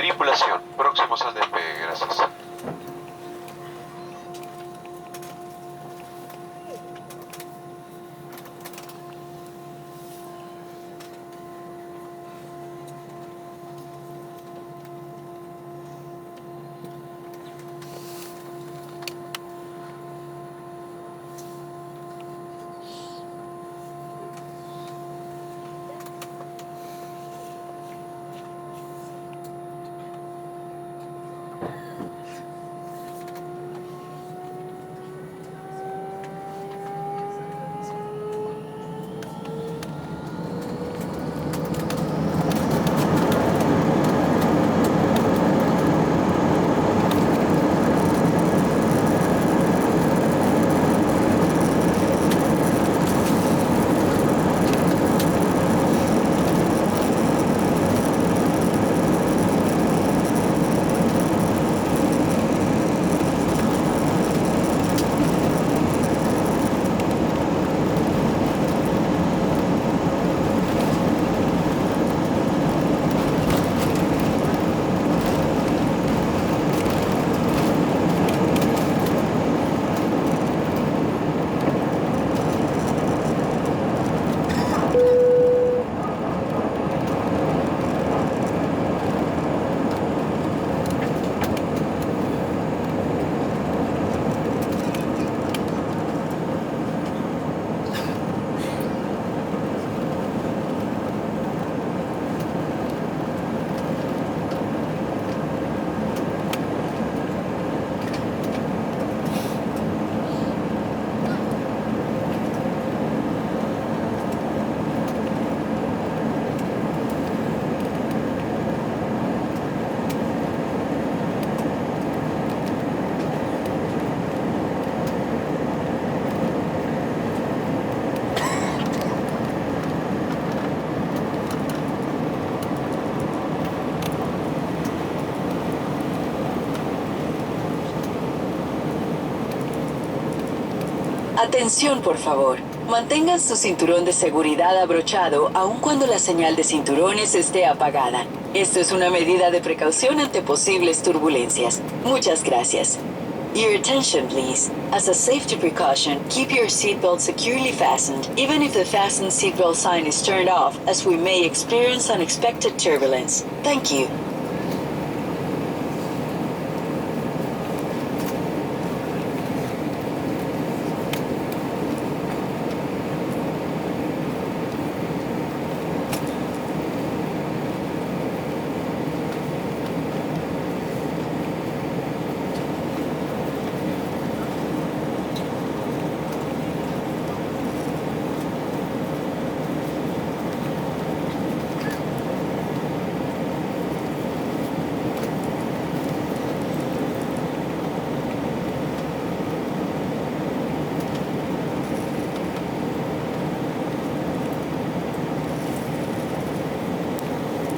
Tripulación, próximos al despegue, gracias. Atención, por favor. Mantengan su cinturón de seguridad abrochado aun cuando la señal de cinturones esté apagada. Esto es una medida de precaución ante posibles turbulencias. Muchas gracias. Your attention, please. As a safety precaution, keep your seatbelt securely fastened, even if the fasten seatbelt sign is turned off, as we may experience unexpected turbulence. Thank you.